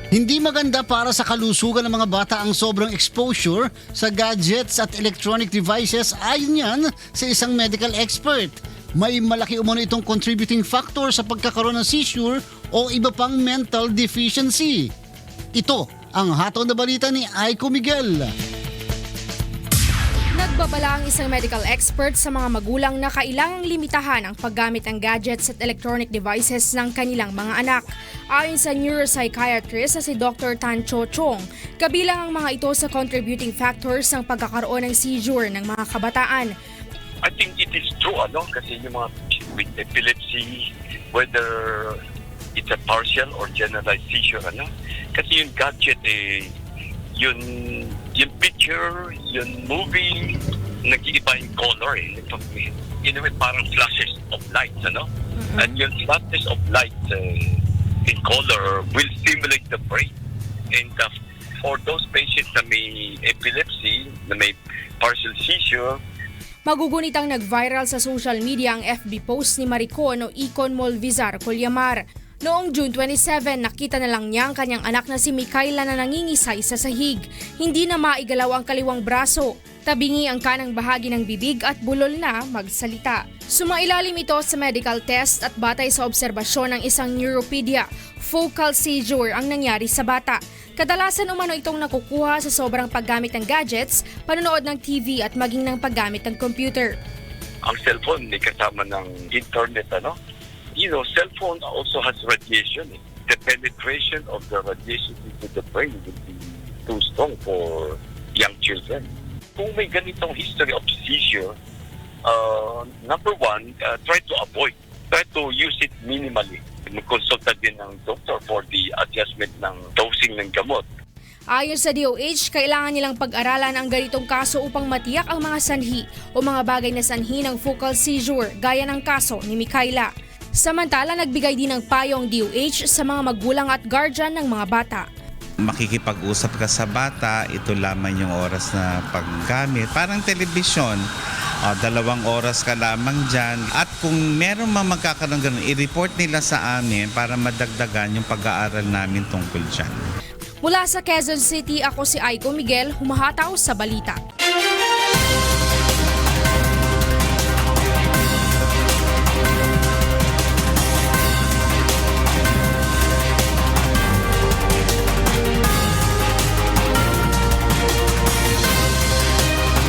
Hindi maganda para sa kalusugan ng mga bata ang sobrang exposure sa gadgets at electronic devices ayon yan sa isang medical expert. May malaki umano itong contributing factor sa pagkakaroon ng seizure o iba pang mental deficiency. Ito ang hatol na balita ni Aiko Miguel. Nagbabala ang isang medical expert sa mga magulang na kailangang limitahan ang paggamit ng gadgets at electronic devices ng kanilang mga anak. Ayon sa neuropsychiatrist na si Dr. Tan Cho Chong, kabilang ang mga ito sa contributing factors ng pagkakaroon ng seizure ng mga kabataan. I think it is true, kasi yung mga with epilepsy, whether it's a partial or generalized seizure, kasi yung gadget yung picture, yung movie, nag-iiba yung color in a way, parang flashes of lights, And yung flashes of light in color will stimulate the brain. And for those patients na may epilepsy, na may partial seizure, Magugunitang nag-viral sa social media ang FB post ni Maricon o Icon Molvizar Colyamar. Noong June 27, nakita na lang niya ang kanyang anak na si Mikaela na nangingisay sa sahig. Hindi na maigalaw ang kaliwang braso. Tabingi ang kanang bahagi ng bibig at bulol na magsalita. Sumailalim ito sa medical test at batay sa obserbasyon ng isang neuropedia, focal seizure ang nangyari sa bata. Kadalasan umano itong nakukuha sa sobrang paggamit ng gadgets, panonood ng TV at maging ng paggamit ng computer. Ang cellphone may kasama ng internet, cellphone also has radiation. The penetration of the radiation into the brain will be too strong for young children. Kung may ganitong history of seizure, number one, try to avoid. Try to use it minimally. Mag-consulta din ng doktor for the adjustment ng dosing ng gamot. Ayon sa DOH, kailangan nilang pag-aralan ang ganitong kaso upang matiyak ang mga sanhi o mga bagay na sanhi ng focal seizure gaya ng kaso ni Mikaela. Samantala, nagbigay din ng payo ang DOH sa mga magulang at guardian ng mga bata. Makikipag-usap ka sa bata, ito lamang yung oras na paggamit. Parang telebisyon, 2 oras ka lamang dyan. At kung meron mang magkakaroon ganun, i-report nila sa amin para madagdagan yung pag-aaral namin tungkol dyan. Mula sa Quezon City, ako si Aiko Miguel, humahataw sa balita.